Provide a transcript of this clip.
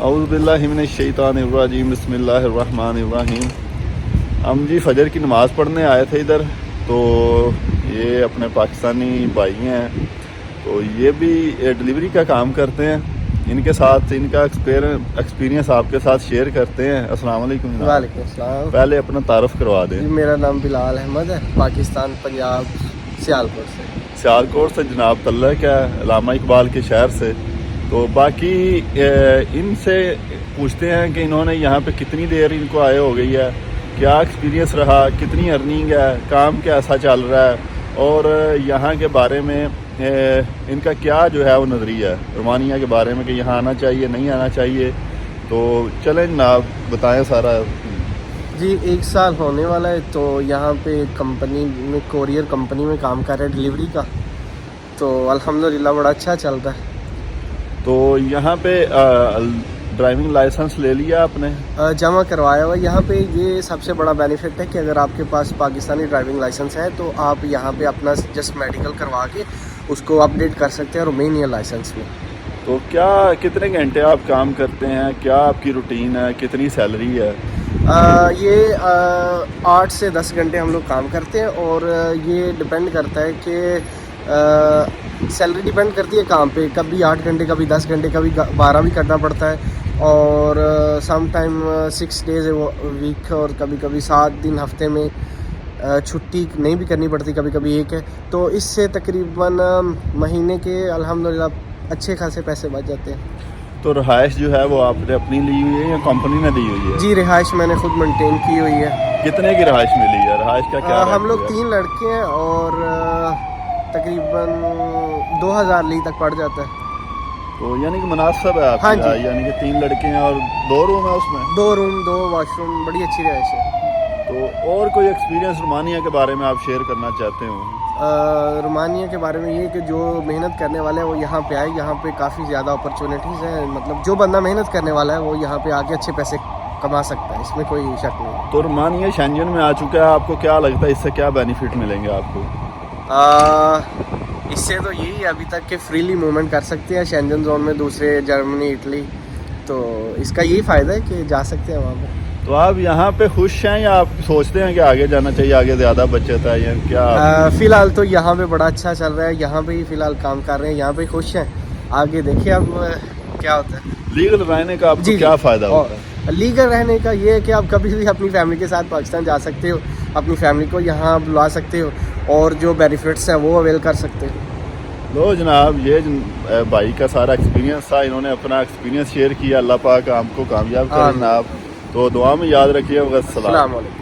اعوذ باللہ من الشیطان الرجیم بسم اللہ الرحمن الرحیم. ہم جی فجر کی نماز پڑھنے آئے تھے ادھر, تو یہ اپنے پاکستانی بھائی ہیں, تو یہ بھی ڈلیوری کا کام کرتے ہیں. ان کے ساتھ ان کا ایکسپیرینس آپ کے ساتھ شیئر کرتے ہیں. السلام علیکم جناب. وعلیکم السلام. پہلے اپنا تعارف کروا دیں. میرا نام بلال احمد ہے, پاکستان پنجاب سیالکوٹ سے. سیالکوٹ سے جناب تعلق ہے, علامہ اقبال کے شہر سے. تو باقی ان سے پوچھتے ہیں کہ انہوں نے یہاں پہ کتنی دیر ان کو آئے ہو گئی ہے, کیا ایکسپیرینس رہا, کتنی ارننگ ہے, کام کیسا چل رہا ہے, اور یہاں کے بارے میں ان کا کیا جو ہے وہ نظریہ ہے رومانیہ کے بارے میں, کہ یہاں آنا چاہیے نہیں آنا چاہیے. تو چلیں جناب بتائیں سارا. جی 1 سال ہونے والا ہے, تو یہاں پہ کمپنی میں کوریئر کمپنی میں کام کر رہے ہیں ڈلیوری کا. تو الحمدللہ بڑا اچھا چل رہا ہے. تو یہاں پہ ڈرائیونگ لائسنس لے لیا آپ نے؟ جمع کروایا ہوا. یہاں پہ یہ سب سے بڑا بینیفٹ ہے کہ اگر آپ کے پاس پاکستانی ڈرائیونگ لائسنس ہے تو آپ یہاں پہ اپنا جسٹ میڈیکل کروا کے اس کو اپڈیٹ کر سکتے ہیں رومینیا لائسنس میں. تو کتنے گھنٹے آپ کام کرتے ہیں, کیا آپ کی روٹین ہے, کتنی سیلری ہے؟ یہ 8 سے 10 گھنٹے ہم لوگ کام کرتے ہیں, اور یہ ڈپینڈ کرتا ہے کہ سیلری ڈپینڈ کرتی ہے کام پہ. کبھی 8 گھنٹے, کبھی 10 گھنٹے, کبھی 12 بھی کرنا پڑتا ہے, اور سم ٹائم 6 days ویک, اور کبھی کبھی 7 دن ہفتے میں چھٹی نہیں بھی کرنی پڑتی, کبھی کبھی ایک ہے. تو اس سے تقریباً مہینے کے الحمدللہ اچھے خاصے پیسے بچ جاتے ہیں. تو رہائش جو ہے وہ آپ نے اپنی لی ہوئی ہے یا کمپنی نے دی ہوئی ہے؟ جی رہائش میں نے خود مینٹین کی ہوئی ہے. کتنے کی رہائش ملی ہے؟ رہائش کا کیا؟ ہم لوگ 3 لڑکے ہیں, اور تقریباً 2000 لی تک پڑ جاتا ہے. تو یعنی کہ مناسب ہے آپ کی رہائش, یعنی کہ 3 لڑکے ہیں اور 2 روم ہے اس میں؟ 2 روم 2 واش روم, بڑی اچھی رہائش ہے. تو اور کوئی ایکسپیرینس رومانیہ کے بارے میں آپ شیئر کرنا چاہتے ہو؟ رومانیہ کے بارے میں یہ کہ جو محنت کرنے والے ہیں وہ یہاں پہ آئے. یہاں پہ کافی زیادہ اپرچونیٹیز ہیں, مطلب جو بندہ محنت کرنے والا ہے وہ یہاں پہ آ کے اچھے پیسے کما سکتا ہے, اس میں کوئی شک نہیں. تو رومانیہ شینجن میں آ چکا ہے, آپ کو کیا لگتا ہے اس سے کیا بینیفٹ ملیں گے آپ کو؟ اس سے تو یہی ہے ابھی تک کہ فریلی موومنٹ کر سکتے ہیں شینجن زون میں, دوسرے جرمنی, اٹلی. تو اس کا یہی فائدہ ہے کہ جا سکتے ہیں وہاں پہ. تو آپ یہاں پہ خوش ہیں یا آپ سوچتے ہیں کہ آگے جانا چاہیے, آگے زیادہ بچت ہے یا کیا؟ فی الحال تو یہاں پہ بڑا اچھا چل رہا ہے, یہاں پہ ہی فی الحال کام کر رہے ہیں, یہاں پہ خوش ہیں. آگے دیکھیں اب کیا ہوتا ہے. لیگل رہنے کا آپ کو کیا فائدہ ہوتا ہے؟ لیگل رہنے کا یہ ہے کہ آپ کبھی بھی اپنی فیملی کے ساتھ پاکستان جا سکتے ہو, اپنی فیملی کو یہاں بلا سکتے ہو, اور جو بینیفٹس ہیں وہ اویل کر سکتے ہو. لو جناب, یہ بھائی کا سارا ایکسپیرینس تھا, انہوں نے اپنا ایکسپیرینس شیئر کیا. اللہ پاک آپ کو کامیاب کریں جناب. تو دعا میں یاد رکھیے. السلام علیکم.